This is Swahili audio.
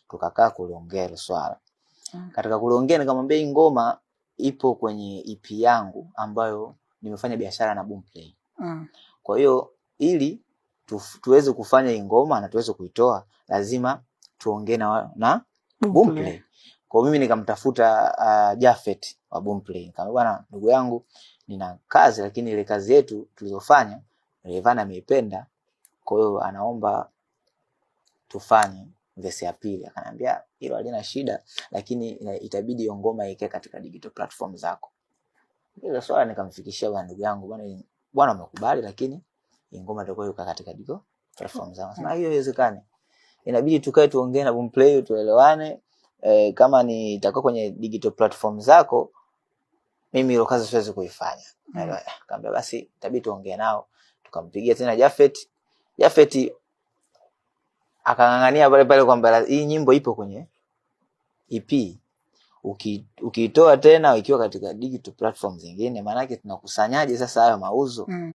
tukakaa kuliongea hilo swala. Katika kuliongea nikamwambia hii ngoma ipo kwenye EP yangu ambayo nimefanya biashara na Boomplay. Kwa hiyo ili tuweze kufanya hii ngoma na tuweze kuitoa lazima tuongee na Boomplay. Kwa mimi nikamtafuta Jafet wa Boomplay. Nikamwambia bwana, ndugu yangu, nina kazi lakini ile kazi yetu tulizofanya Rayvanny ameipenda. Kwa hiyo anaomba tufanye verse ya pili. Akaniambia hilo halina shida, lakini itabidi hiyo ngoma iweke katika digital platform zako. Ile swala nikamfikishia bwana, ndugu yangu, bwana amekubali, lakini hii ngoma itakuwa iko katika digital platform zako. Sasa hiyo haiwezekani. Inabidi tukae tuongee na Boomplay tuelewane. Kama ni itakuwa kwenye digital platform zako, mimi ile kazi siwezi kuifanya. Akamwambia basi itabidi tuongee nao. Tukampigia tena Jafet akangangania pale kwamba hii nyimbo ipo kwenye EP. Ukiitoa tena ikiwa katika digital platform zingine, maana yake tunakusanyaje sasa hayo mauzo?